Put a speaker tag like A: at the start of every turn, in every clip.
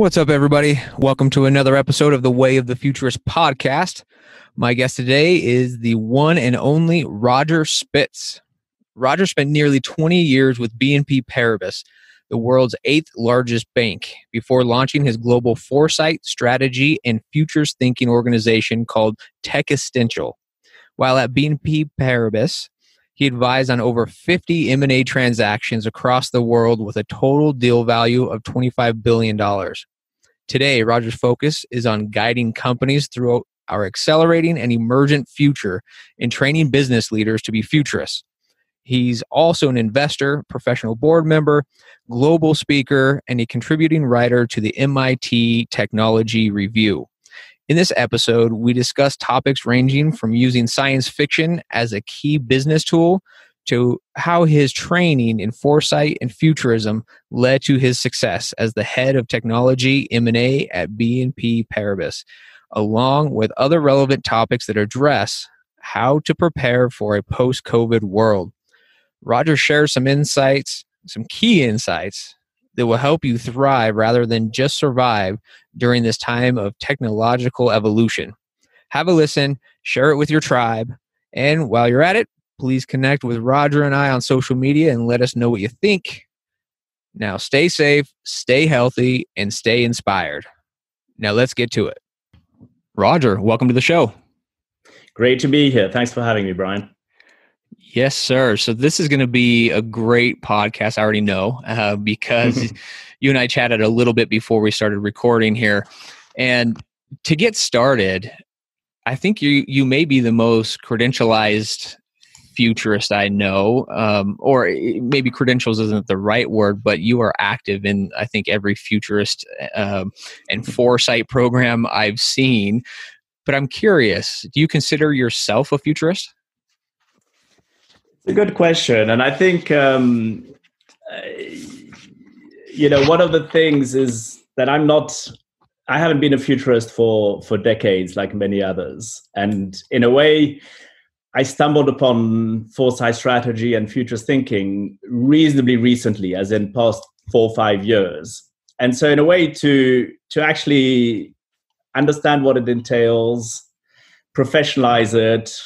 A: What's up, everybody? Welcome to another episode of the Way of the Futurist podcast. My guest today is the one and only Roger Spitz. Roger spent nearly 20 years with BNP Paribas, the world's 8th largest bank, before launching his global foresight, strategy, and futures thinking organization called ExTech. While at BNP Paribas, he advised on over 50 M&A transactions across the world with a total deal value of $25 billion. Today, Roger's focus is on guiding companies through our accelerating and emergent future and training business leaders to be futurists. He's also an investor, professional board member, global speaker, and a contributing writer to the MIT Technology Review. In this episode, we discuss topics ranging from using science fiction as a key business tool to how his training in foresight and futurism led to his success as the head of technology M&A at BNP Paribas, along with other relevant topics that address how to prepare for a post-COVID world. Roger shares some insights, some key insights that will help you thrive rather than just survive during this time of technological evolution. Have a listen, share it with your tribe, and while you're at it, please connect with Roger and I on social media and let us know what you think. Now, stay safe, stay healthy, and stay inspired. Now, let's get to it. Roger, welcome to the show.
B: Great to be here. Thanks for having me, Brian.
A: Yes, sir. So this is going to be a great podcast. I already know because you and I chatted a little bit before we started recording here. And to get started, I think you may be the most credentialized futurist I know, or maybe credentials isn't the right word, but you are active in, I think, every futurist and foresight program I've seen. But I'm curious, do you consider yourself a futurist?
B: It's a good question. And I think, one of the things is that I haven't been a futurist for decades like many others. And in a way, I stumbled upon foresight strategy and futures thinking reasonably recently, as in past 4 or 5 years. And so in a way to actually understand what it entails, professionalize it,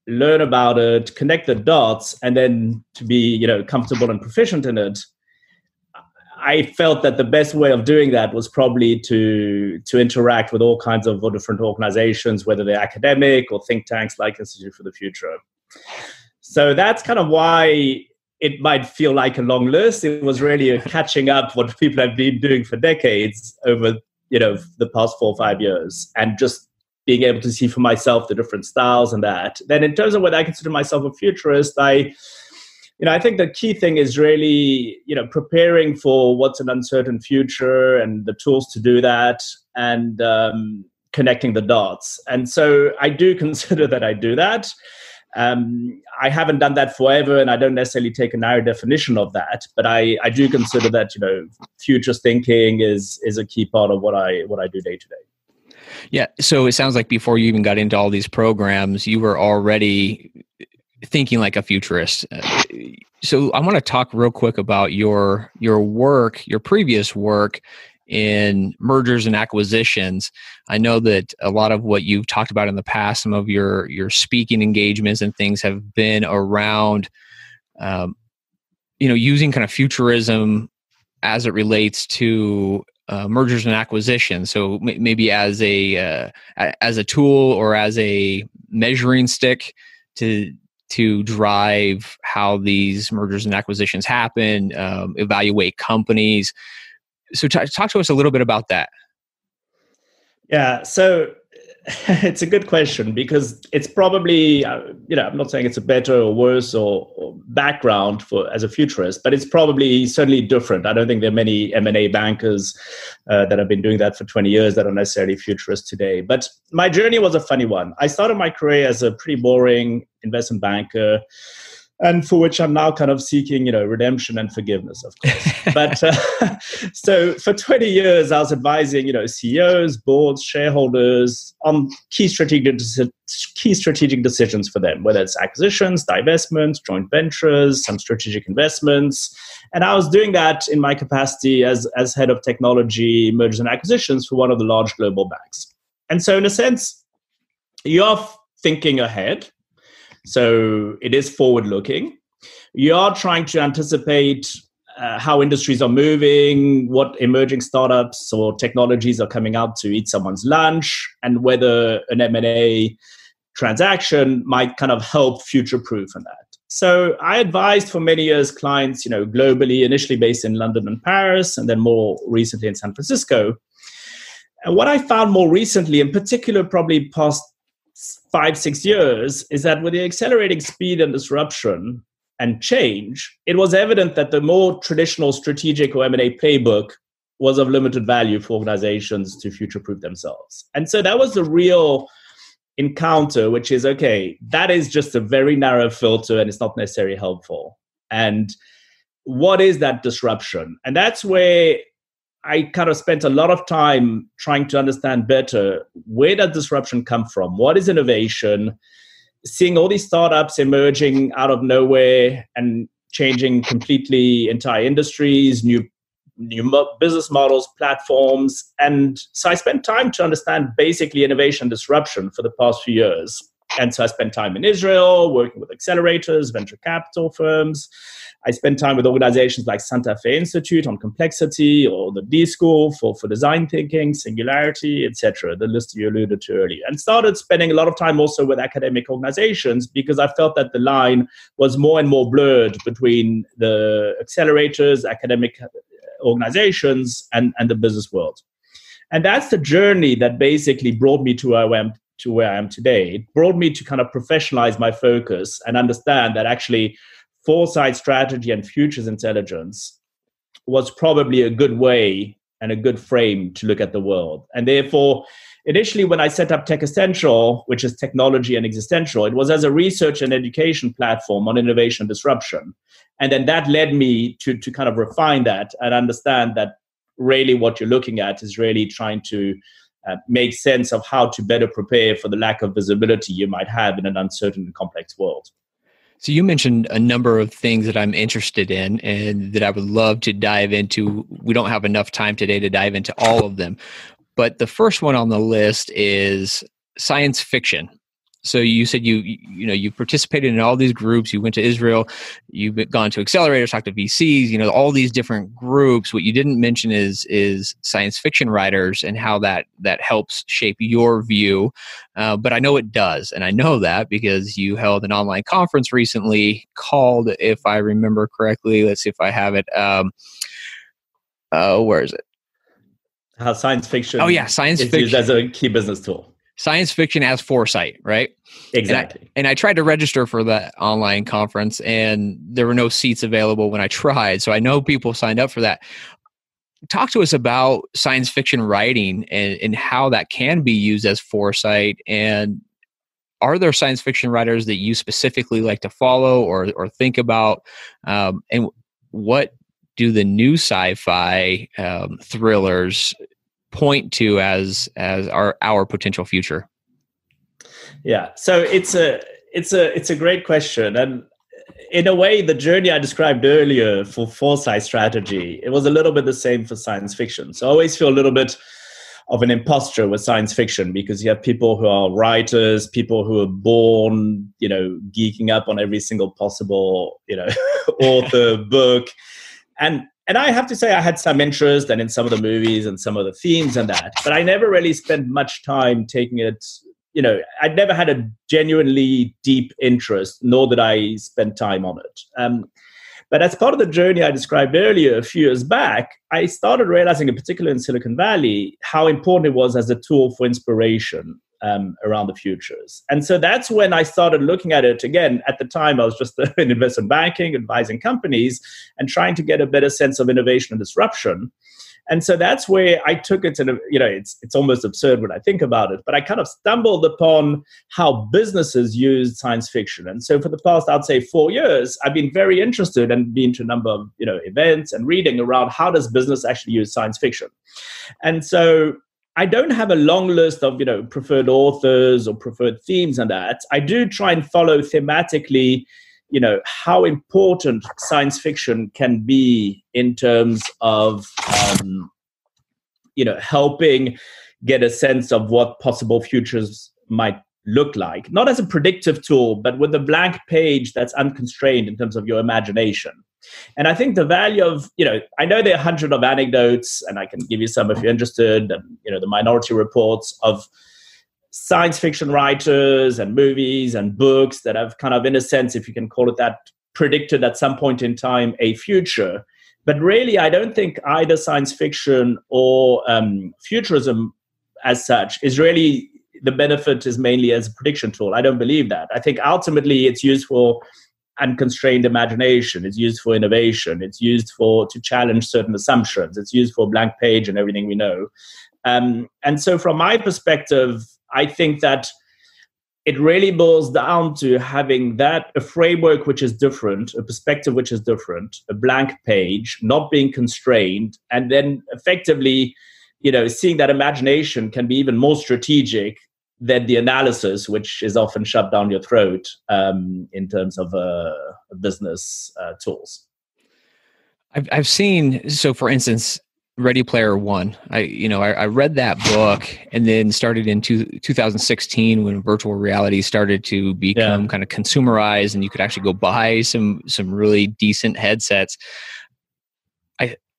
B: learn about it, connect the dots, and then to be, comfortable and proficient in it, I felt that the best way of doing that was probably to interact with all kinds of different organizations, whether they're academic or think tanks like Institute for the Future. So that's kind of why it might feel like a long list. It was really a catching up what people have been doing for decades over, the past 4 or 5 years, and just being able to see for myself the different styles and that. Then in terms of whether I consider myself a futurist, I think the key thing is really, preparing for what's an uncertain future and the tools to do that, and connecting the dots. And so I do consider that I do that. I haven't done that forever, and I don't necessarily take a narrow definition of that, but I do consider that, futures thinking is a key part of what I do day to day.
A: Yeah. So it sounds like before you even got into all these programs, you were already thinking like a futurist. So I want to talk real quick about your work, your previous work in mergers and acquisitions. I know that a lot of what you've talked about in the past, some of your speaking engagements and things have been around, using kind of futurism as it relates to mergers and acquisitions. So maybe as a tool or as a measuring stick to drive how these mergers and acquisitions happen, evaluate companies. So talk to us a little bit about that.
B: Yeah, so it's a good question because it's probably, I'm not saying it's a better or worse or background as a futurist, but it's probably certainly different. I don't think there are many M&A bankers that have been doing that for 20 years that are necessarily futurists today. But my journey was a funny one. I started my career as a pretty boring investment banker. and for which I'm now kind of seeking, redemption and forgiveness, of course. But so for 20 years, I was advising, CEOs, boards, shareholders on key strategic decisions for them, whether it's acquisitions, divestments, joint ventures, some strategic investments. And I was doing that in my capacity as head of technology, mergers and acquisitions for one of the large global banks. And so in a sense, you're thinking ahead. So it is forward-looking. You are trying to anticipate how industries are moving, what emerging startups or technologies are coming out to eat someone's lunch, and whether an M&A transaction might kind of help future-proof in that. So I advised for many years clients, globally, initially based in London and Paris, and then more recently in San Francisco. And what I found more recently, in particular, probably past 5-6 years, is that with the accelerating speed and disruption and change, it was evident that the more traditional strategic or M&A playbook was of limited value for organizations to future-proof themselves. And so that was the real encounter, which is, okay, that is just a very narrow filter and it's not necessarily helpful. And what is that disruption? And that's where I kind of spent a lot of time trying to understand better, where does disruption come from? What is innovation? Seeing all these startups emerging out of nowhere and changing completely entire industries, new business models, platforms. And so I spent time to understand basically innovation disruption for the past few years. And so I spent time in Israel working with accelerators, venture capital firms. I spent time with organizations like Santa Fe Institute on complexity, or the D School for design thinking, singularity, etc., the list you alluded to earlier. And started spending a lot of time also with academic organizations, because I felt that the line was more and more blurred between the accelerators, academic organizations, and the business world. And that's the journey that basically brought me to where I am today. It brought me to kind of professionalize my focus and understand that actually foresight strategy and futures intelligence was probably a good way and a good frame to look at the world. And therefore, initially when I set up Tech Essential, which is technology and existential, it was as a research and education platform on innovation and disruption. And then that led me to kind of refine that and understand that really what you're looking at is really trying to make sense of how to better prepare for the lack of visibility you might have in an uncertain and complex world.
A: So you mentioned a number of things that I'm interested in and that I would love to dive into. We don't have enough time today to dive into all of them. But the first one on the list is science fiction. So you said you participated in all these groups. You went to Israel. You've gone to accelerators, talked to VCs. All these different groups. What you didn't mention is science fiction writers and how that helps shape your view. But I know it does, and I know that because you held an online conference recently called, if I remember correctly, let's see if I have it. Where is it?
B: How science fiction.
A: Oh yeah, science fiction
B: used as a key business tool.
A: Science fiction as foresight, right?
B: Exactly.
A: And I tried to register for that online conference, and there were no seats available when I tried. So I know people signed up for that. Talk to us about science fiction writing and how that can be used as foresight. And are there science fiction writers that you specifically like to follow or think about? And what do the new sci-fi thrillers point to as our potential future?
B: Yeah, so it's a great question, and in a way, the journey I described earlier for foresight strategy, it was a little bit the same for science fiction. So I always feel a little bit of an imposter with science fiction, because you have people who are writers, people who are born, geeking up on every single possible, author, book, and I have to say I had some interest and in some of the movies and some of the themes and that, but I never really spent much time taking it. I'd never had a genuinely deep interest, nor did I spend time on it. But as part of the journey I described earlier, a few years back, I started realizing, in particular in Silicon Valley, how important it was as a tool for inspiration around the futures. And so that's when I started looking at it again. At the time, I was just in investment banking, advising companies, and trying to get a better sense of innovation and disruption. And so that's where I took it to, it's almost absurd when I think about it, but I kind of stumbled upon how businesses use science fiction. And so for the past, I'd say 4 years, I've been very interested and been to a number of, events and reading around how does business actually use science fiction. And so I don't have a long list of, preferred authors or preferred themes and that. I do try and follow thematically, how important science fiction can be in terms of, helping get a sense of what possible futures might look like. Not as a predictive tool, but with a blank page that's unconstrained in terms of your imagination. And I think the value of, I know there are hundreds of anecdotes, and I can give you some if you're interested, and, the Minority Reports of science fiction writers and movies and books that have kind of, in a sense, if you can call it that, predicted at some point in time a future. But really, I don't think either science fiction or futurism as such is really, the benefit is mainly as a prediction tool. I don't believe that. I think ultimately it's used for unconstrained imagination. It's used for innovation. It's used to challenge certain assumptions. It's used for blank page and everything we know. And so from my perspective, I think that it really boils down to having a framework which is different, a perspective which is different, a blank page, not being constrained, and then effectively, seeing that imagination can be even more strategic than the analysis, which is often shoved down your throat in terms of business tools.
A: I've seen, so for instance, Ready Player One. I read that book and then started in 2016 when virtual reality started to become kind of consumerized, and you could actually go buy some really decent headsets.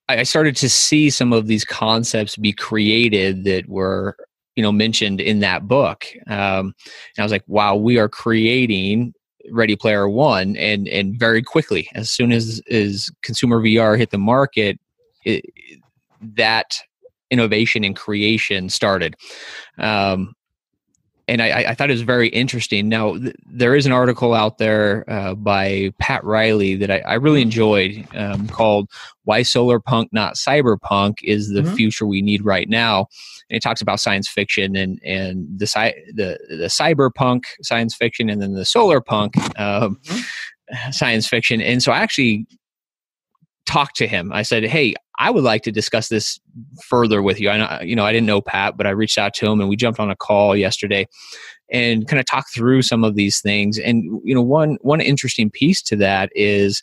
A: I started to see some of these concepts be created that were mentioned in that book. And I was like, wow, we are creating Ready Player One, and very quickly, as soon as consumer VR hit the market, that innovation and creation started. And I thought it was very interesting. Now, there is an article out there by Pat Riley that I really enjoyed called Why Solarpunk, Not Cyberpunk is the Future We Need Right Now. And it talks about science fiction and the cyberpunk science fiction, and then the solarpunk science fiction. And so I actually talked to him. I said, hey, I would like to discuss this further with you. I didn't know Pat, but I reached out to him and we jumped on a call yesterday and kind of talked through some of these things. And, one interesting piece to that is,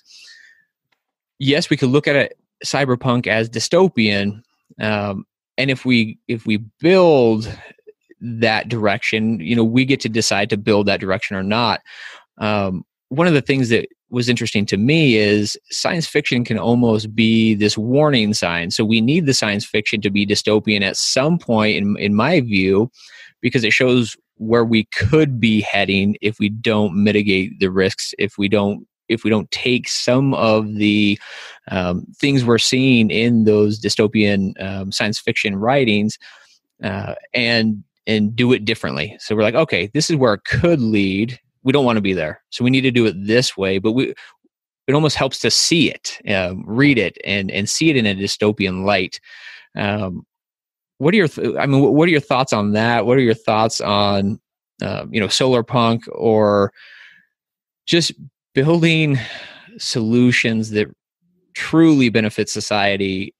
A: yes, we could look at cyberpunk as dystopian. And if we build that direction, we get to decide to build that direction or not. One of the things that was interesting to me is science fiction can almost be this warning sign. So we need the science fiction to be dystopian at some point, in my view, because it shows where we could be heading if we don't mitigate the risks, if we don't take some of the things we're seeing in those dystopian science fiction writings and do it differently. So we're like, okay, this is where it could lead. We don't want to be there, so we need to do it this way. But it almost helps to see it, read it, and see it in a dystopian light. What are your thoughts on that? What are your thoughts on solarpunk, or just building solutions that truly benefit society,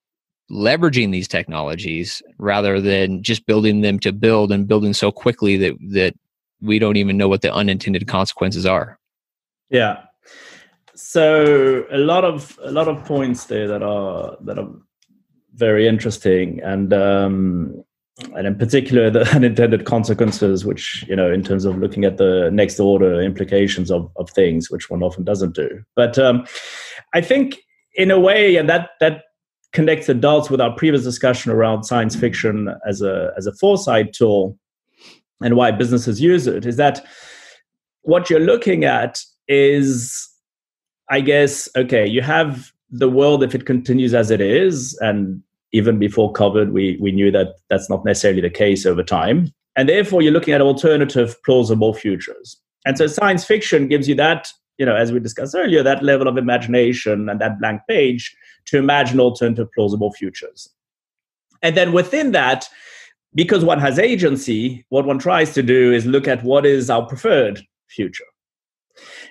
A: leveraging these technologies rather than just building them to build, and building so quickly that we don't even know what the unintended consequences are?
B: Yeah. So a lot of points there that are very interesting, and in particular the unintended consequences, which in terms of looking at the next order implications of things, which one often doesn't do. But I think in a way, and that connects the dots with our previous discussion around science fiction as a foresight tool and why businesses use it, is that what you're looking at is, I guess, okay, you have the world if it continues as it is, and even before COVID, we knew that that's not necessarily the case over time. And therefore, you're looking at alternative, plausible futures. And so science fiction gives you that, as we discussed earlier, that level of imagination and that blank page to imagine alternative, plausible futures. And then within that, because one has agency, what one tries to do is look at what is our preferred future.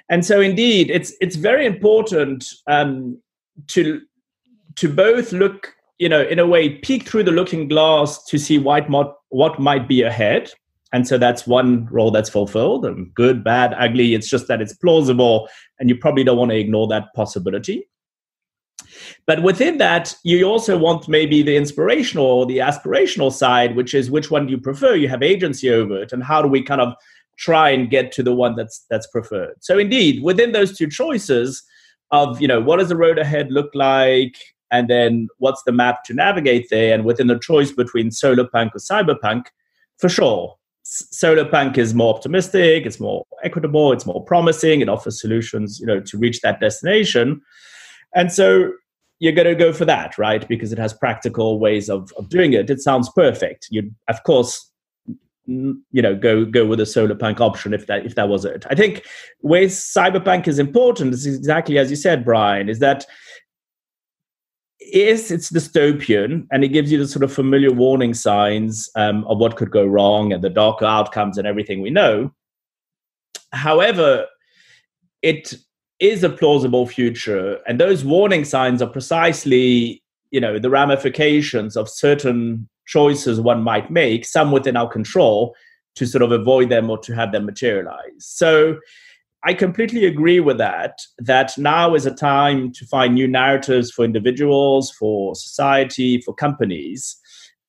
B: And so indeed, it's very important to both look, in a way, peek through the looking glass to see what might be ahead. And so that's one role that's fulfilled, and good, bad, ugly. It's just that it's plausible, and you probably don't want to ignore that possibility. But within that, you also want maybe the inspirational or the aspirational side, which is which one do you prefer? You have agency over it, and how do we kind of try and get to the one that's preferred? So indeed, within those two choices of, what does the road ahead look like? And then what's the map to navigate there? And within the choice between Solarpunk or Cyberpunk, for sure, Solarpunk is more optimistic, it's more equitable, it's more promising, it offers solutions, to reach that destination. And so you're going to go for that, right? Because it has practical ways of doing it. It sounds perfect. You'd, of course, go with the Solarpunk option if that was it. I think where Cyberpunk is important is exactly as you said, Brian, is that yes, it's dystopian, and it gives you the sort of familiar warning signs of what could go wrong and the darker outcomes and everything we know. However, it is a plausible future, and those warning signs are precisely, the ramifications of certain choices one might make, some within our control, to sort of avoid them or to have them materialize. So I completely agree with that now is a time to find new narratives for individuals, for society, for companies,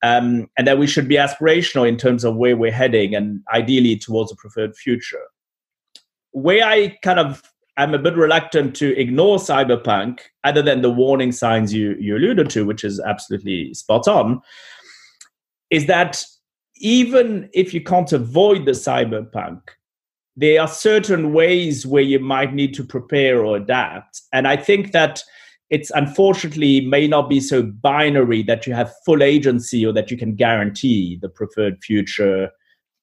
B: and that we should be aspirational in terms of where we're heading and ideally towards a preferred future. Where I I'm a bit reluctant to ignore Cyberpunk, other than the warning signs you alluded to, which is absolutely spot on, is that even if you can't avoid the Cyberpunk, there are certain ways where you might need to prepare or adapt. And I think that it's unfortunately may not be so binary that you have full agency or that you can guarantee the preferred future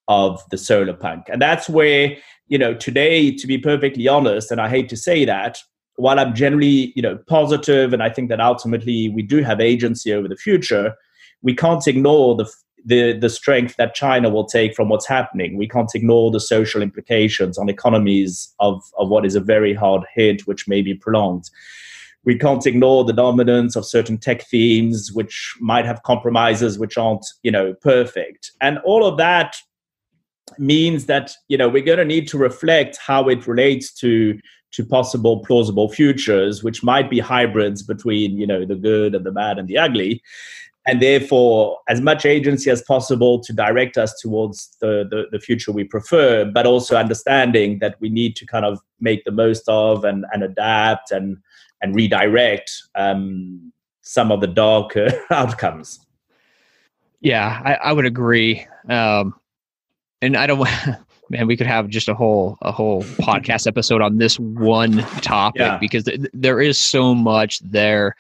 B: of the Solarpunk. And that's where, today, to be perfectly honest, and I hate to say that, while I'm generally, positive, and I think that ultimately we do have agency over the future, we can't ignore the strength that China will take from what's happening. We can't ignore the social implications on economies of what is a very hard hit, which may be prolonged. We can't ignore the dominance of certain tech themes, which might have compromises which aren't, perfect. And all of that means that, we're going to need to reflect how it relates to possible plausible futures, which might be hybrids between, the good and the bad and the ugly. And therefore, as much agency as possible to direct us towards the future we prefer, but also understanding that we need to kind of make the most of and adapt and redirect some of the darker outcomes.
A: Yeah, I would agree. And I don't, man, we could have just a whole podcast episode on this one topic because there is so much there.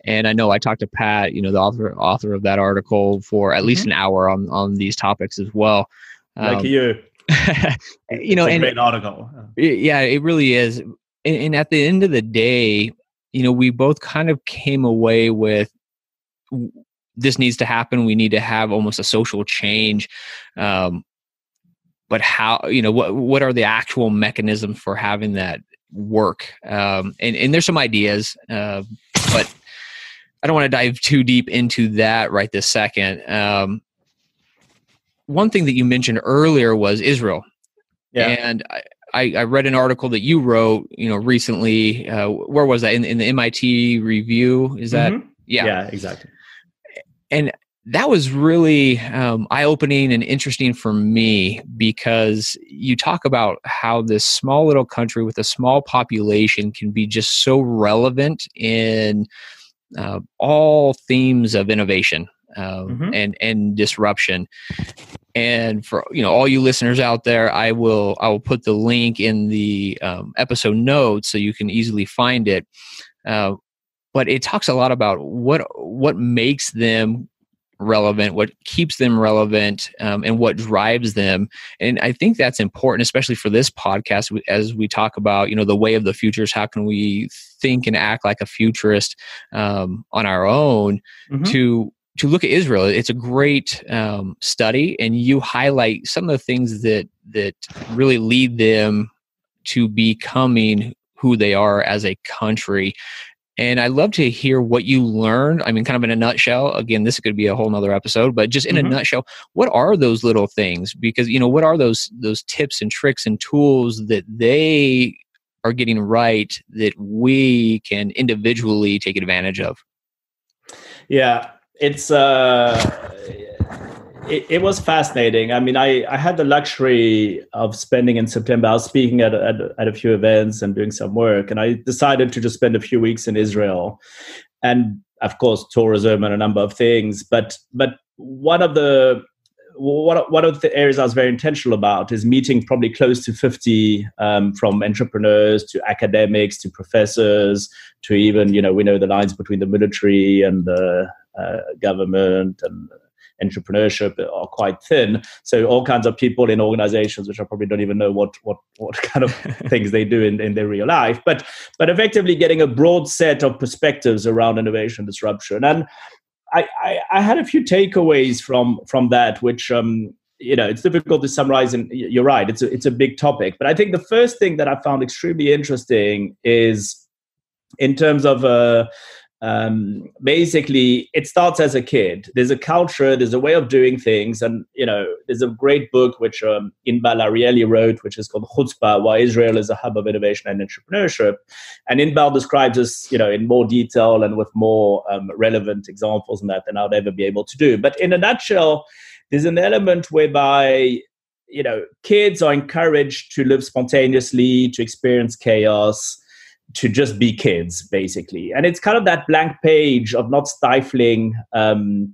A: And I know I talked to Pat, the author of that article, for at least an hour on these topics as well.
B: Like you. It's a great article.
A: Yeah, it really is. And at the end of the day, we both kind of came away with this needs to happen. We need to have almost a social change. But how, what are the actual mechanisms for having that work? And there's some ideas, but I don't want to dive too deep into that right this second. One thing that you mentioned earlier was Israel. Yeah. And I read an article that you wrote, recently. Where was that? In the MIT review? Is that? Mm-hmm.
B: Yeah, exactly.
A: And that was really eye-opening and interesting for me because you talk about how this small little country with a small population can be just so relevant in all themes of innovation and disruption. And for all you listeners out there, I will put the link in the episode notes so you can easily find it. But it talks a lot about what makes them relevant, what keeps them relevant, and what drives them. And I think that's important, especially for this podcast, as we talk about, the way of the futures. How can we think and act like a futurist on our own to to look at Israel. It's a great study, and you highlight some of the things that really lead them to becoming who they are as a country. And I'd love to hear what you learned. I mean, kind of in a nutshell. Again, this could be a whole nother episode, but just in a nutshell, what are those little things? Because, what are those tips and tricks and tools that they are getting right that we can individually take advantage of?
B: Yeah, it's it was fascinating. I mean, I had the luxury of spending in September. I was speaking at a few events and doing some work, and I decided to just spend a few weeks in Israel, and of course tourism and a number of things. But one of the areas I was very intentional about is meeting probably close to 50 from entrepreneurs to academics to professors to even, we know the lines between the military and the government and entrepreneurship are quite thin. So all kinds of people in organizations, which I probably don't even know what kind of things they do in their real life, but effectively getting a broad set of perspectives around innovation disruption. And I had a few takeaways from that, which it's difficult to summarize. And you're right, it's a big topic. But I think the first thing that I found extremely interesting is in terms of basically it starts as a kid. There's a culture, there's a way of doing things, and there's a great book which Inbal Arieli wrote, which is called Chutzpah: Why Israel is a Hub of Innovation and Entrepreneurship. And Inbal describes this, in more detail and with more relevant examples than I'd ever be able to do. But in a nutshell, there's an element whereby kids are encouraged to live spontaneously, to experience chaos, to just be kids, basically. And it's kind of that blank page of not stifling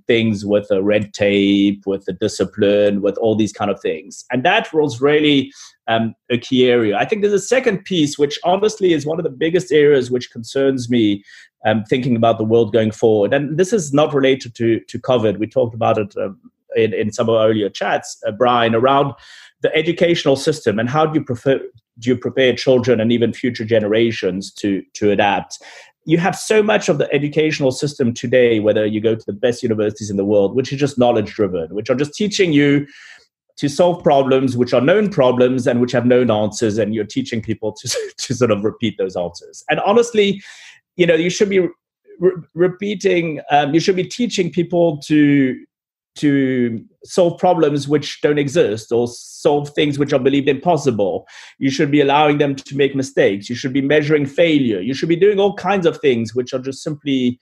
B: things with a red tape, with the discipline, with all these kind of things. And that was really a key area. I think there's a second piece, which honestly is one of the biggest areas which concerns me thinking about the world going forward. And this is not related to COVID. We talked about it in some of our earlier chats, Brian, around the educational system and how do you prepare children and even future generations to adapt. You have so much of the educational system today, whether you go to the best universities in the world, which is just knowledge driven, which are just teaching you to solve problems, which are known problems and which have known answers. And you're teaching people to sort of repeat those answers. And honestly, you should be repeating, you should be teaching people to solve problems which don't exist or solve things which are believed impossible. You should be allowing them to make mistakes. You should be measuring failure. You should be doing all kinds of things which are just simply,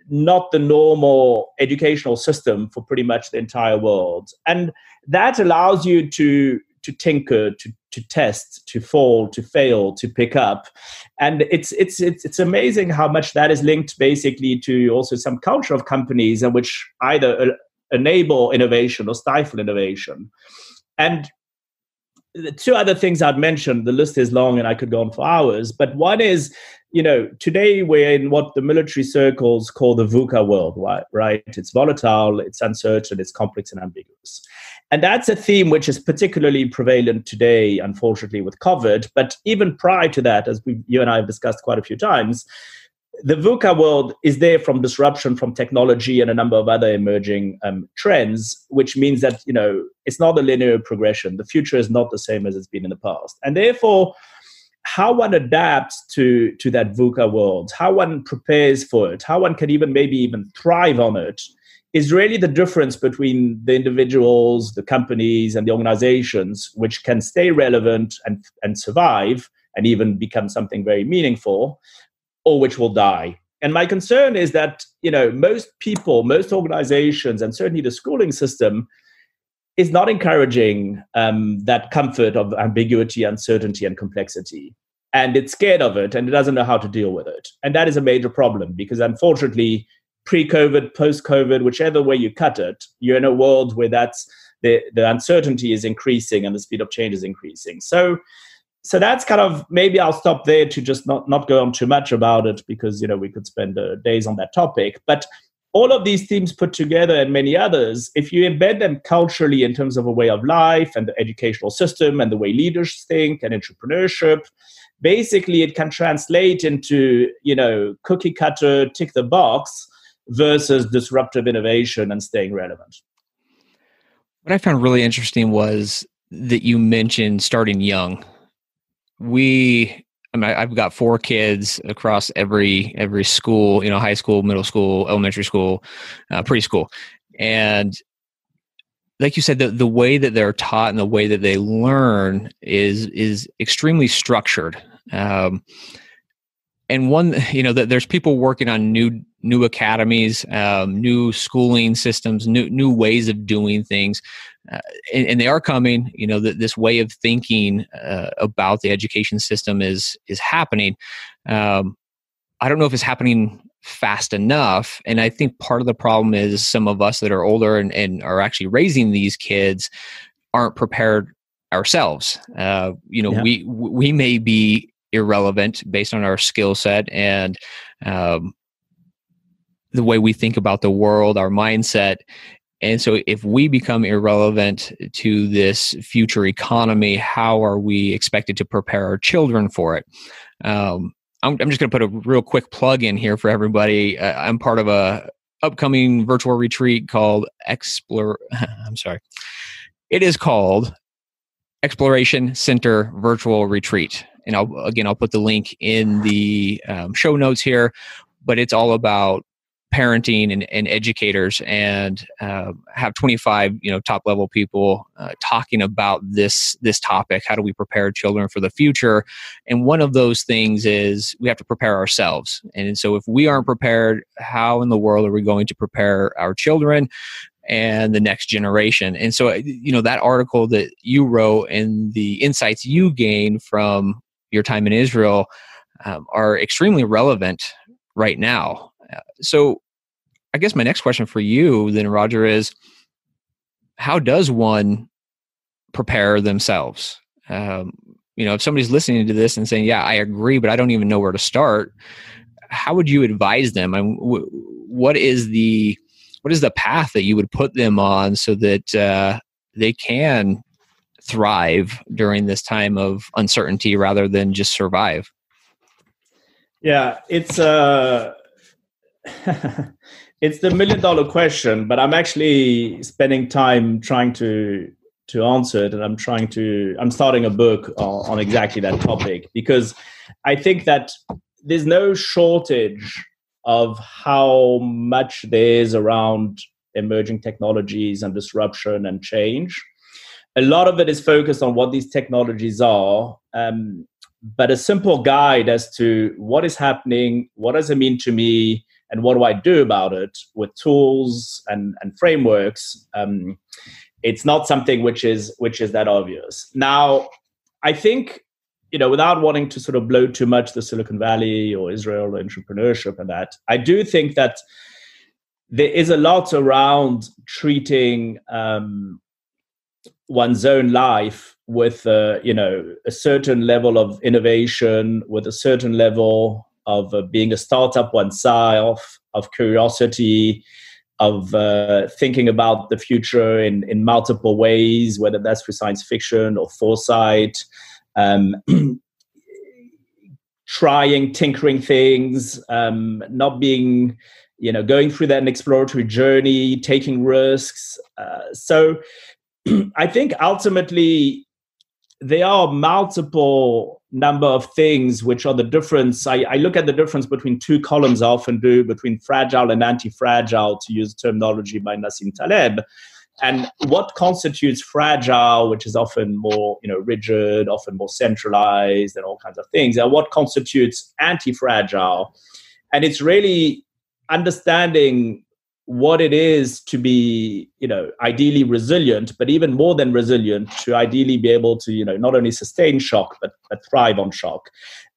B: not the normal educational system for pretty much the entire world. And that allows you to tinker, to test, to fall, to fail, to pick up. And it's amazing how much that is linked basically to also some culture of companies and which either enable innovation or stifle innovation. And the two other things I'd mentioned, the list is long and I could go on for hours, but one is, today we're in what the military circles call the VUCA world, right? It's volatile, it's uncertain, it's complex and ambiguous. And that's a theme which is particularly prevalent today, unfortunately, with COVID. But even prior to that, as you and I have discussed quite a few times, the VUCA world is there from disruption, from technology and a number of other emerging trends, which means that, it's not a linear progression. The future is not the same as it's been in the past. And therefore, how one adapts to that VUCA world, how one prepares for it, how one can maybe even thrive on it, is really the difference between the individuals, the companies, and the organizations which can stay relevant and survive and even become something very meaningful, or which will die. And my concern is that, most people, most organizations, and certainly the schooling system is not encouraging that comfort of ambiguity, uncertainty, and complexity. And it's scared of it, and it doesn't know how to deal with it. And that is a major problem because, unfortunately, pre-COVID, post-COVID, whichever way you cut it, you're in a world where the uncertainty is increasing and the speed of change is increasing. So that's kind of, maybe I'll stop there to just not go on too much about it because, we could spend days on that topic. But all of these themes put together and many others, if you embed them culturally in terms of a way of life and the educational system and the way leaders think and entrepreneurship, basically it can translate into, cookie cutter, tick the box, versus disruptive innovation and staying relevant.
A: What I found really interesting was that you mentioned starting young. I've got 4 kids across every school, high school, middle school, elementary school, preschool. And like you said, the way that they're taught and the way that they learn is extremely structured. And there's people working on new academies, new schooling systems, new ways of doing things. And they are coming, this way of thinking about the education system is happening. I don't know if it's happening fast enough. And I think part of the problem is some of us that are older and are actually raising these kids aren't prepared ourselves. We may be irrelevant based on our skill set and the way we think about the world, our mindset. And so if we become irrelevant to this future economy, how are we expected to prepare our children for it? I'm just going to put a real quick plug in here for everybody. I'm part of a upcoming virtual retreat called It is called Exploration Center Virtual Retreat. And I'll put the link in the show notes here, but it's all about parenting and educators, and have 25 top level people talking about this topic. How do we prepare children for the future? And one of those things is we have to prepare ourselves. And so if we aren't prepared, how in the world are we going to prepare our children and the next generation? And so that article that you wrote and the insights you gained from your time in Israel are extremely relevant right now. So I guess my next question for you then, Roger, is how does one prepare themselves? If somebody's listening to this and saying, yeah, I agree, but I don't even know where to start, how would you advise them? What is the path that you would put them on so that they can thrive during this time of uncertainty rather than just survive?
B: Yeah, it's it's the $1 million question, but I'm actually spending time trying to answer it, and I'm starting a book on exactly that topic, because I think that there's no shortage of how much there is around emerging technologies and disruption and change. A lot of it is focused on what these technologies are, but a simple guide as to what is happening, what does it mean to me, and what do I do about it with tools and frameworks. It's not something which is that obvious. Now, I think, without wanting to sort of blow too much the Silicon Valley or Israel entrepreneurship and that, I do think that there is a lot around treating one's own life with a certain level of innovation, with a certain level of being a startup oneself, of curiosity, of thinking about the future in multiple ways, whether that's through science fiction or foresight, tinkering things, not being, going through that exploratory journey, taking risks. So I think ultimately there are multiple number of things which are the difference. I look at the difference between 2 columns I often do, between fragile and anti-fragile, to use terminology by Nassim Taleb. And what constitutes fragile, which is often more rigid, often more centralized and all kinds of things, and what constitutes anti-fragile. And it's really understanding what it is to be, ideally resilient, but even more than resilient, to ideally be able to, not only sustain shock, but thrive on shock.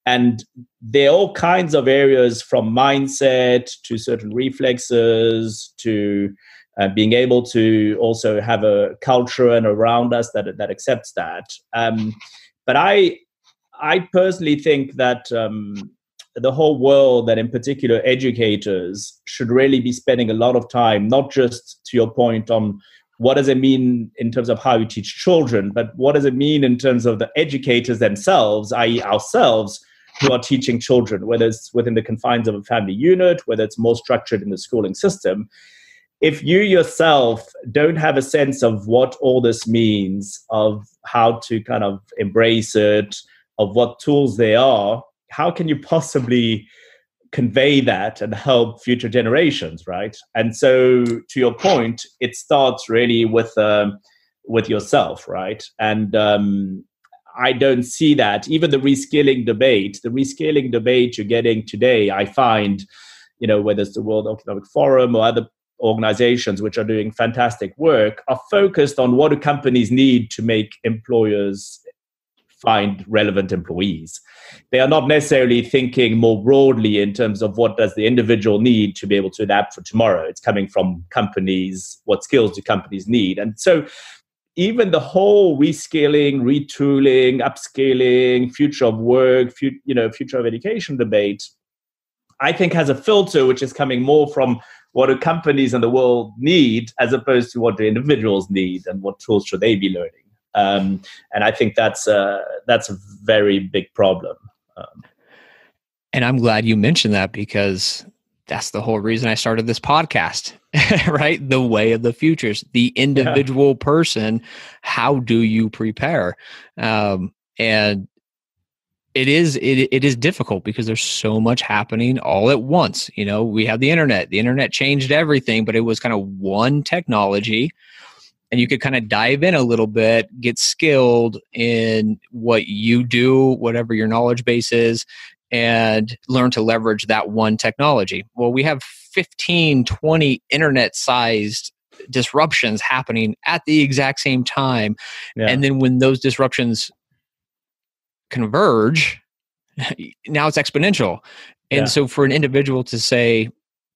B: And there are all kinds of areas, from mindset to certain reflexes to being able to also have a culture and around us that accepts that. But I personally think that the whole world, and in particular educators, should really be spending a lot of time, not just, to your point, on what does it mean in terms of how you teach children, but what does it mean in terms of the educators themselves, i.e. ourselves, who are teaching children, whether it's within the confines of a family unit, whether it's more structured in the schooling system. If you yourself don't have a sense of what all this means, of how to kind of embrace it, of what tools they are, how can you possibly convey that and help future generations, right? And so, to your point, it starts really with yourself, right? And I don't see that. Even the reskilling debate you're getting today, I find, whether it's the World Economic Forum or other organizations which are doing fantastic work, are focused on what do companies need to make employers find relevant employees. They are not necessarily thinking more broadly in terms of what does the individual need to be able to adapt for tomorrow. It's coming from companies, what skills do companies need? And so even the whole reskilling, retooling, upscaling, future of work, future of education debate, I think has a filter which is coming more from what do companies in the world need as opposed to what do individuals need and what tools should they be learning. And I think that's a very big problem.
A: And I'm glad you mentioned that, because that's the whole reason I started this podcast, right? The Way of the Futures, the individual person. How do you prepare? And it is difficult because there's so much happening all at once. We have the internet. The internet changed everything, but it was kind of one technology. And you could kind of dive in a little bit, get skilled in what you do, whatever your knowledge base is, and learn to leverage that one technology. Well, we have 15, 20 internet-sized disruptions happening at the exact same time. Yeah. And then when those disruptions converge, now it's exponential. And so for an individual to say,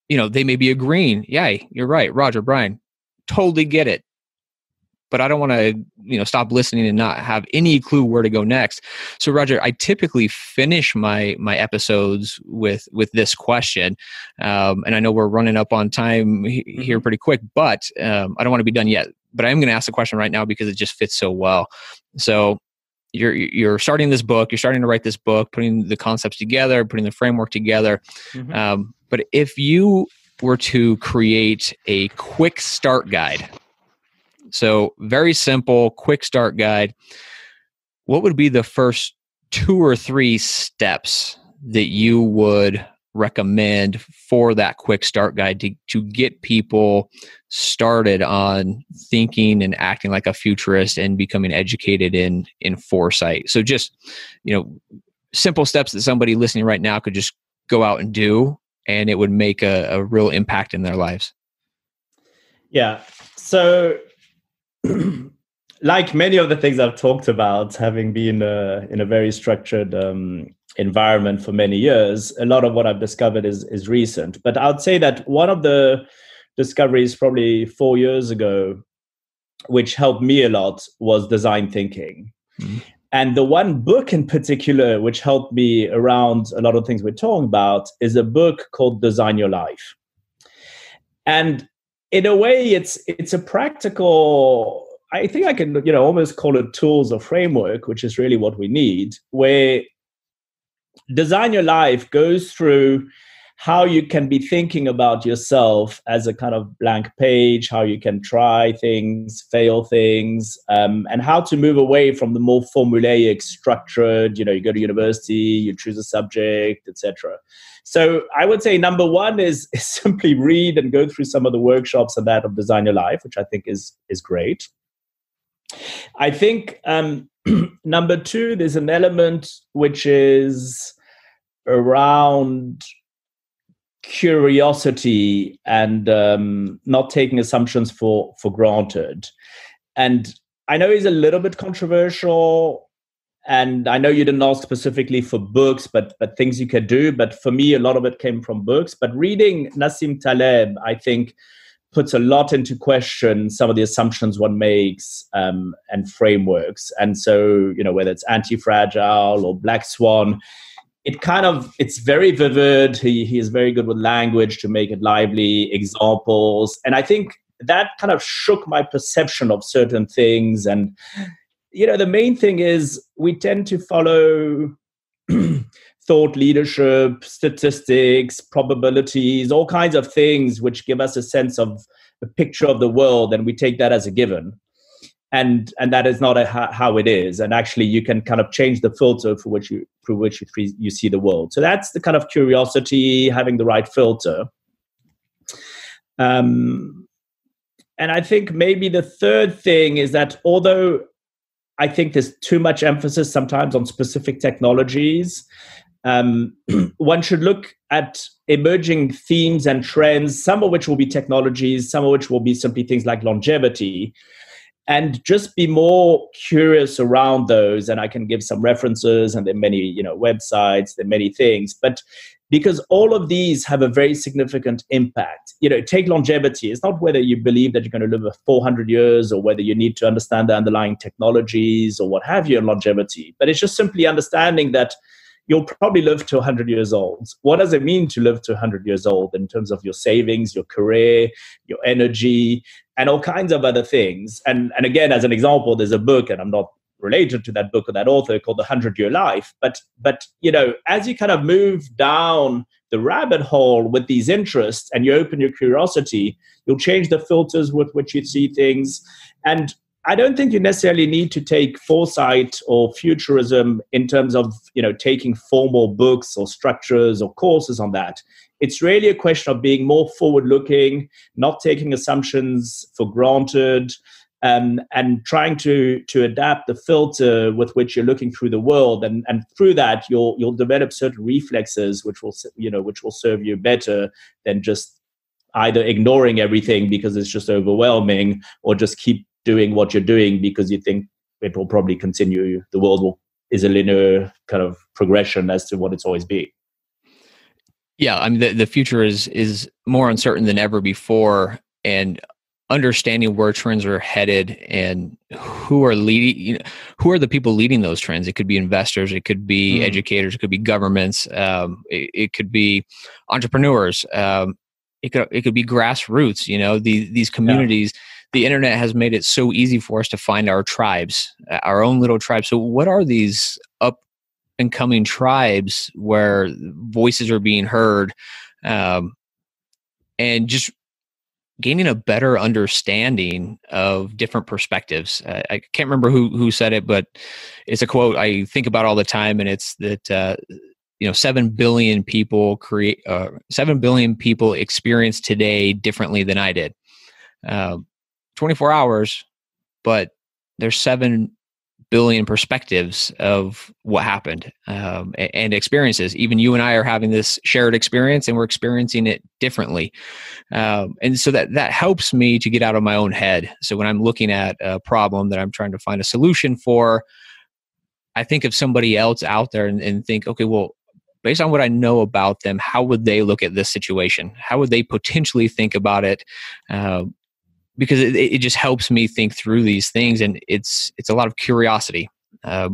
A: they may be agreeing, yeah, you're right, Roger, Brian, totally get it. But I don't want to, stop listening and not have any clue where to go next. So, Roger, I typically finish my episodes with this question, and I know we're running up on time here pretty quick, but I don't want to be done yet. But I am going to ask the question right now because it just fits so well. So, you're starting this book, you're starting to write this book, putting the concepts together, putting the framework together. But if you were to create a quick start guide. So very simple, quick start guide. What would be the first 2 or 3 steps that you would recommend for that quick start guide to get people started on thinking and acting like a futurist and becoming educated in foresight? So just, simple steps that somebody listening right now could just go out and do, and it would make a real impact in their lives.
B: Yeah. So like many of the things I've talked about, having been in a very structured environment for many years, a lot of what I've discovered is recent. But I would say that one of the discoveries probably 4 years ago, which helped me a lot, was design thinking. Mm-hmm. And the one book in particular, which helped me around a lot of things we're talking about, is a book called Design Your Life. And in a way, it's a practical, I think I can, almost call it tools or framework, which is really what we need, where Design Your Life goes through how you can be thinking about yourself as a kind of blank page, how you can try things, fail things, and how to move away from the more formulaic, structured, you go to university, you choose a subject, etc. So I would say number one is simply read and go through some of the workshops of that of Design Your Life, which I think is great. I think number two, there's an element which is around curiosity and not taking assumptions for granted. And I know it's a little bit controversial, and I know you didn't ask specifically for books, but things you could do. But for me, a lot of it came from books. But reading Nassim Taleb, I think, puts a lot into question some of the assumptions one makes and frameworks. And so, whether it's Anti-Fragile or Black Swan, it's very vivid. He is very good with language to make it lively, examples. And I think that kind of shook my perception of certain things. And, the main thing is we tend to follow thought leadership, statistics, probabilities, all kinds of things which give us a sense of a picture of the world, and we take that as a given. And that is not how it is. And actually, you can kind of change the filter through which you see the world. So that's the kind of curiosity, having the right filter. And I think maybe the third thing is that although I think there's too much emphasis sometimes on specific technologies, one should look at emerging themes and trends, some of which will be technologies, some of which will be simply things like longevity, and just be more curious around those. And I can give some references, and there are many, websites, there are many things, but because all of these have a very significant impact. Take longevity. It's not whether you believe that you're going to live 400 years or whether you need to understand the underlying technologies or what have you in longevity, but it's just simply understanding that you'll probably live to 100 years old. What does it mean to live to 100 years old in terms of your savings, your career, your energy, and all kinds of other things? And again, as an example, there's a book, and I'm not related to that book or that author, called The 100-Year Life. But as you kind of move down the rabbit hole with these interests and you open your curiosity, you'll change the filters with which you see things. And I don't think you necessarily need to take foresight or futurism in terms of, taking formal books or structures or courses on that. It's really a question of being more forward-looking, not taking assumptions for granted, and trying to adapt the filter with which you're looking through the world. And through that, you'll develop certain reflexes which will serve you better than just either ignoring everything because it's just overwhelming, or just keep doing what you're doing because you think it will probably continue. The world is a linear kind of progression as to what it's always been.
A: Yeah, I mean, the future is more uncertain than ever before, and understanding where trends are headed and who are leading, who are the people leading those trends. It could be investors, it could be educators, it could be governments, it could be entrepreneurs, it could be grassroots. These communities. Yeah. The internet has made it so easy for us to find our tribes, our own little tribes. So what are these up and coming tribes where voices are being heard, and just gaining a better understanding of different perspectives? I can't remember who said it, but it's a quote I think about all the time, and it's that 7 billion people 7 billion people experience today differently than I did. 24 hours, but there's 7 billion perspectives of what happened, and experiences. Even you and I are having this shared experience, and we're experiencing it differently. And so that helps me to get out of my own head. So when I'm looking at a problem that I'm trying to find a solution for, I think of somebody else out there and think, okay, well, based on what I know about them, how would they look at this situation? How would they potentially think about it? Because it just helps me think through these things, and it's a lot of curiosity. I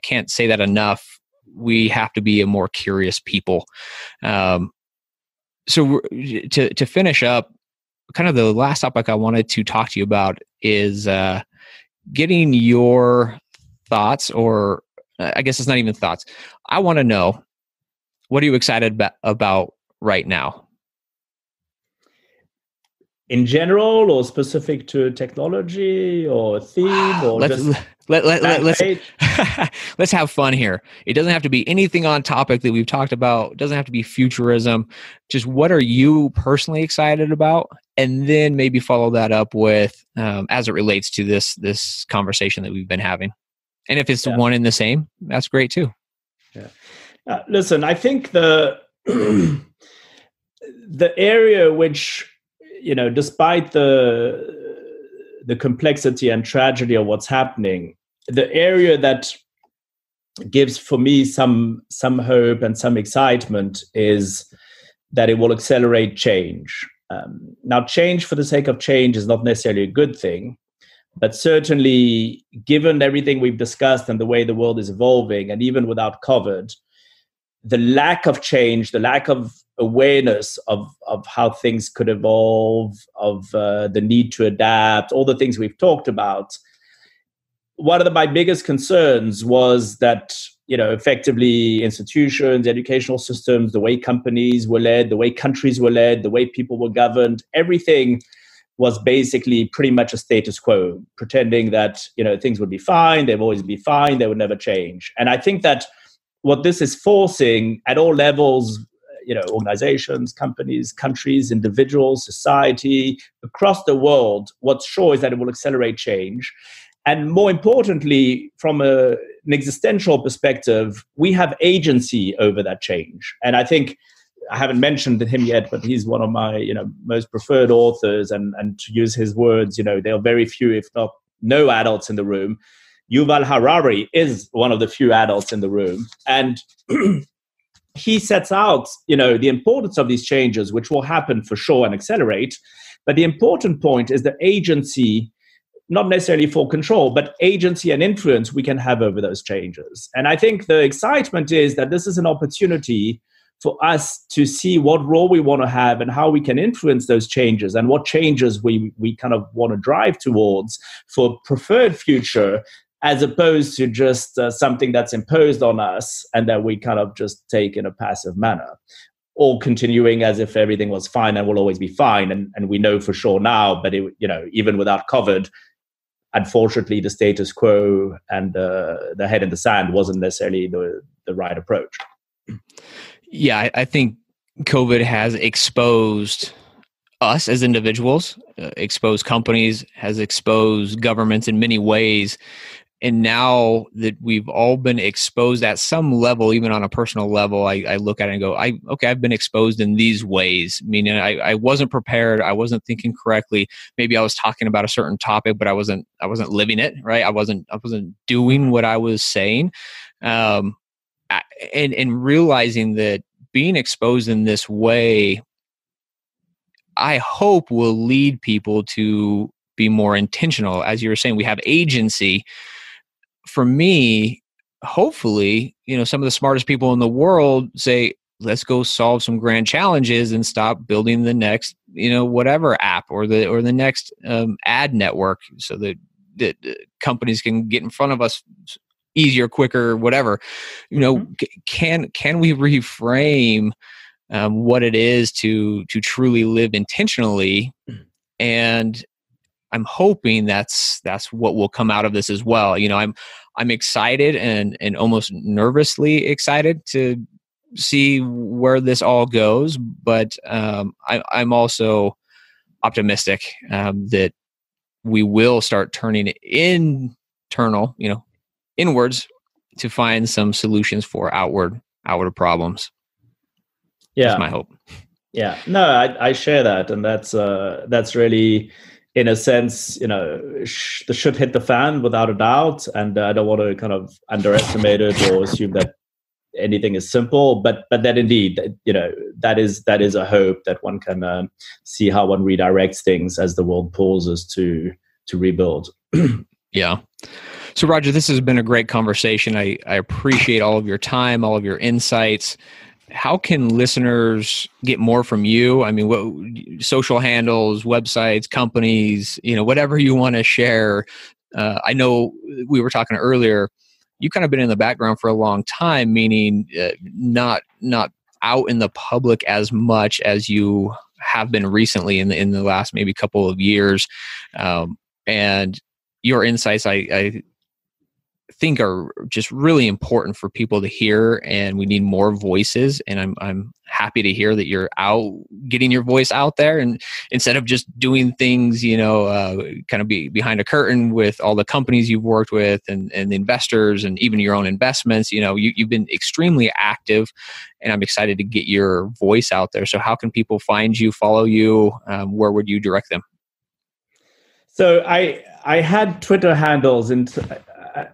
A: can't say that enough. We have to be a more curious people. So to finish up, kind of the last topic I wanted to talk to you about is getting your thoughts, or I guess it's not even thoughts. I want to know, what are you excited about right now?
B: In general, or specific to technology or a theme, or
A: let's have fun here. It doesn't have to be anything on topic that we've talked about. It doesn't have to be futurism. Just what are you personally excited about? And then maybe follow that up with as it relates to this conversation that we've been having. And if it's one and the same, that's great too.
B: Yeah. Listen, I think the area which, despite the complexity and tragedy of what's happening, the area that gives for me some hope and some excitement is that it will accelerate change. Now, change for the sake of change is not necessarily a good thing, but certainly given everything we've discussed and the way the world is evolving, and even without COVID, the lack of change, the lack of awareness of how things could evolve, of the need to adapt, all the things we've talked about. One of my biggest concerns was that effectively institutions, educational systems, the way companies were led, the way countries were led, the way people were governed, everything was basically pretty much a status quo, pretending that, things would be fine, they'd always be fine, they would never change. And I think that what this is forcing at all levels, organizations, companies, countries, individuals, society, across the world, what's sure is that it will accelerate change. And more importantly, from an existential perspective, we have agency over that change. And I think I haven't mentioned him yet, but he's one of my most preferred authors. And to use his words, there are very few, if not no adults in the room. Yuval Harari is one of the few adults in the room. And he sets out, the importance of these changes, which will happen for sure and accelerate. But the important point is the agency, not necessarily for control, but agency and influence we can have over those changes. And I think the excitement is that this is an opportunity for us to see what role we want to have and how we can influence those changes and what changes we kind of want to drive towards for a preferred future, as opposed to just something that's imposed on us and that we kind of just take in a passive manner, or continuing as if everything was fine and will always be fine. And we know for sure now, but even without COVID, unfortunately, the status quo and the head in the sand wasn't necessarily the right approach.
A: Yeah, I think COVID has exposed us as individuals, exposed companies, has exposed governments in many ways. And now that we've all been exposed at some level, even on a personal level, I look at it and go, I've been exposed in these ways. Meaning I wasn't prepared. I wasn't thinking correctly. Maybe I was talking about a certain topic, but I wasn't living it, right? I wasn't doing what I was saying. And realizing that being exposed in this way, I hope will lead people to be more intentional. As you were saying, we have agency. For me, hopefully, some of the smartest people in the world say, let's go solve some grand challenges and stop building the next, whatever app or the next ad network, so that companies can get in front of us easier, quicker, whatever. Can we reframe what it is to truly live intentionally? And I'm hoping that's what will come out of this as well. I'm excited and almost nervously excited to see where this all goes, but I'm also optimistic that we will start turning inwards to find some solutions for outward problems.
B: Yeah,
A: that's my hope.
B: Yeah, no, I share that, and that's really, in a sense, the should hit the fan without a doubt. And I don't want to kind of underestimate it or assume that anything is simple, but that indeed, that is a hope that one can see how one redirects things as the world pauses to rebuild.
A: Yeah. So Roger, this has been a great conversation. I appreciate all of your time, all of your insights. How can listeners get more from you? I mean, what social handles, websites, companies, whatever you want to share. I know we were talking earlier, you've kind of been in the background for a long time, meaning not out in the public as much as you have been recently in the last maybe couple of years. And your insights, I think, are just really important for people to hear, and we need more voices. And I'm happy to hear that you're out getting your voice out there, and instead of just doing things, kind of be behind a curtain with all the companies you've worked with and the investors and even your own investments. You've been extremely active, and I'm excited to get your voice out there. So how can people find you, follow you? Where would you direct them?
B: So I had Twitter handles, and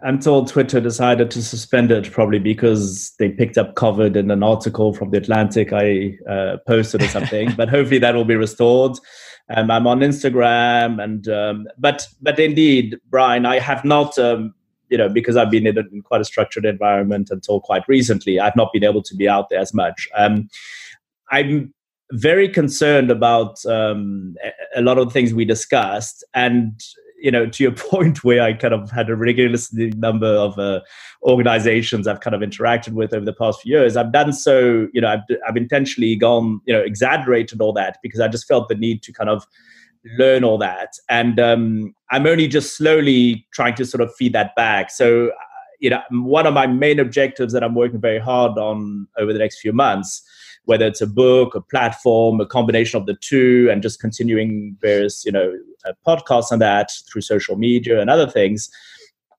B: I'm told Twitter decided to suspend it, probably because they picked up COVID in an article from The Atlantic I posted or something. But hopefully that will be restored. I'm on Instagram, and but indeed, Brian, I have not, because I've been in quite a structured environment until quite recently, I've not been able to be out there as much. I'm very concerned about a lot of the things we discussed, and to your point, where I kind of had a ridiculous number of organizations I've kind of interacted with over the past few years, I've done so, I've intentionally gone, exaggerated all that because I just felt the need to kind of learn all that. And I'm only just slowly trying to sort of feed that back. So, one of my main objectives that I'm working very hard on over the next few months, whether it's a book, a platform, a combination of the two, and just continuing various, podcasts on that through social media and other things,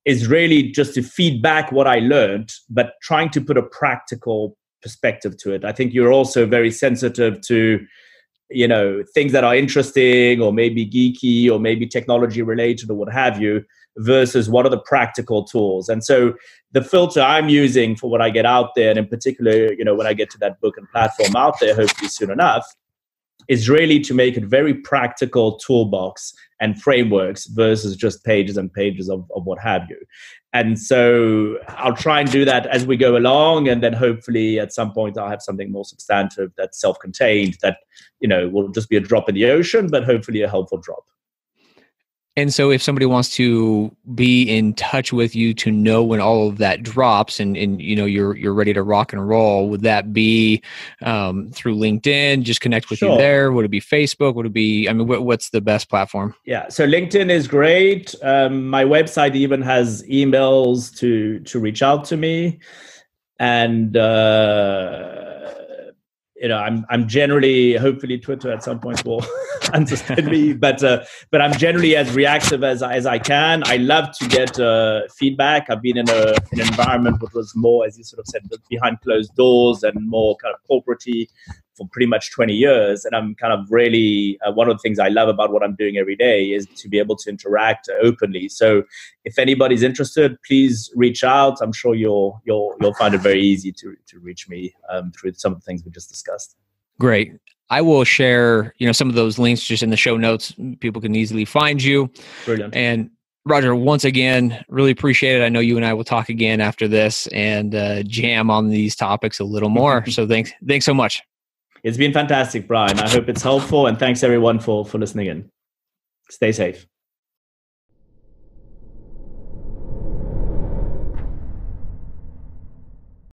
B: is really just to feed back what I learned, but trying to put a practical perspective to it. I think you're also very sensitive to, things that are interesting or maybe geeky or maybe technology related or what have you, versus what are the practical tools. And so the filter I'm using for what I get out there, and in particular, when I get to that book and platform out there, hopefully soon enough, is really to make it very practical toolbox and frameworks versus just pages and pages of what have you. And so I'll try and do that as we go along. And then hopefully at some point I'll have something more substantive that's self-contained that, will just be a drop in the ocean, but hopefully a helpful drop.
A: And so if somebody wants to be in touch with you to know when all of that drops and you're ready to rock and roll, would that be through LinkedIn? Just connect with you there? Would it be Facebook? Would it be, what's the best platform?
B: Yeah, so LinkedIn is great. My website even has emails to reach out to me. And I'm generally, hopefully Twitter at some point will understand me, but I'm generally as reactive as I can. I love to get feedback. I've been in an environment which was more, as you sort of said, behind closed doors and more kind of corporate-y for pretty much 20 years. And I'm kind of really, one of the things I love about what I'm doing every day is to be able to interact openly. So if anybody's interested, please reach out. I'm sure you'll find it very easy to reach me through some of the things we just discussed.
A: Great. I will share, some of those links just in the show notes. People can easily find you.
B: Brilliant.
A: And Roger, once again, really appreciate it. I know you and I will talk again after this and jam on these topics a little more. So thanks so much.
B: It's been fantastic, Brian. I hope it's helpful, and thanks everyone for listening in. Stay safe.